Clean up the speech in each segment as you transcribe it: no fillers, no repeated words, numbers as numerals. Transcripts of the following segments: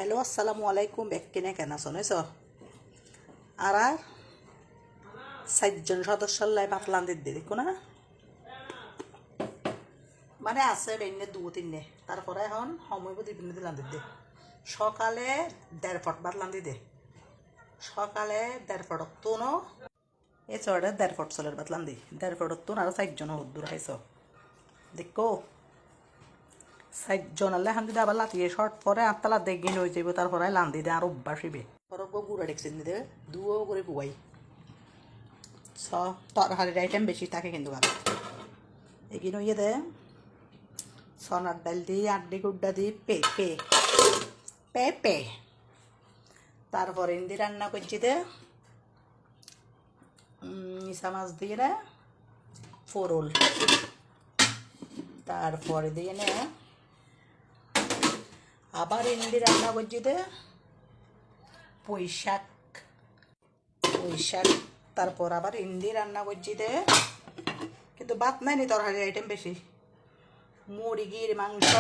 hello আসসালামু আলাইকুম এককিনে কেন শোনেছ আর আর 4জন সদস্যর লাই পাতলান দিদি দেখো না মানে আছে বেনে 2-3 তারপরে এখন সময় বিভিন্ন দিলাম দিদি সকালে 1.5 ফুট বাতলান দিদি সকালে 1.5 ফুট তো ন এ চড়ে 1.5 ফুট চলের বাতলান দি 1.5 ফুট তো আর 4জন দূর খাইছ দেখো 4জন আলে হান দিদি আবার লাতিয়ে শর্ট পরে আটতলা দেখি হয়ে যাব তারপরে লান্দি দে আর অভ্যাসিবে বরফ গুঁড়া দেখছেন দিদি দুও করে বুয়াই তরকারির আইটেম বেশি থাকে কিন্তু আর এগিয়ে ইয়ে দে সোনার ডাল দিই আড্ডি গুড্ডা দিই পেঁপে তারপর ইন্দি রান্না করছি দে মিশা মাছ দিয়ে রে ফোরল তারপরে দিয়ে নে আবার ইন্দি রান্না করছি দে পুঁই শাক তারপর আবার ইন্দি রান্না করছি দে কিন্তু ভাত নাই নি তরকারির আইটেম বেশি মুরগির মাংস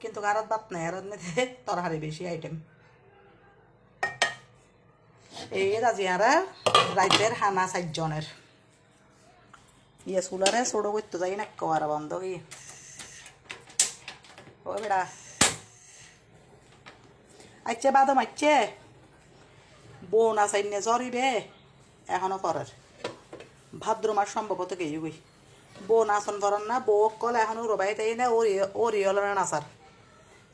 কিন্তু কারত ভাত নাই আর তরকারি বেশি আইটেম এই রাজি আর রাইতের হানা 4জনের ইয়ে স্কুলারে ছোটো করতে যাই না করা বন্ধ কি ও বেড়া আচ্ছা বাদম আচ্ছা বোন আসাইনে জরিবে এখনো করার ভাদ্র মাস সম্ভবত গেই গই বোন আসন ধরান না বউ কল এখনো রবাই তাই না ওরিয়ল নাচার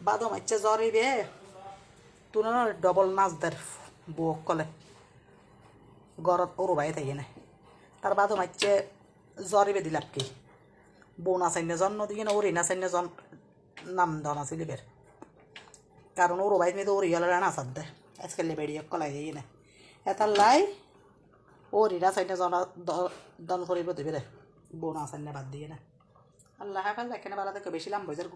বাদম আচ্ছা জরিবে তুলে ডবল নাচদের বউ কলে গরত ও রবাই তাই না তার বাদম আচ্ছা জরিবে দিলাপ কি বোন আসাইনে জন্ম দিয়ে না ওরি নাচাইনে নাম ধন আছিল বের কারণ ও রবাই মেয়ে তো ওরিয়ল নাচার দে আজকাল বেড়িয়ে কলাই দিয়ে না এটার লাই ওরিরা চাইনে দন করিব দেবে রে বোন আসাইনে বাদ দিয়ে না আল্লাহ হাফেজ এখানে বেলা থেকে বেশি লাম বইজার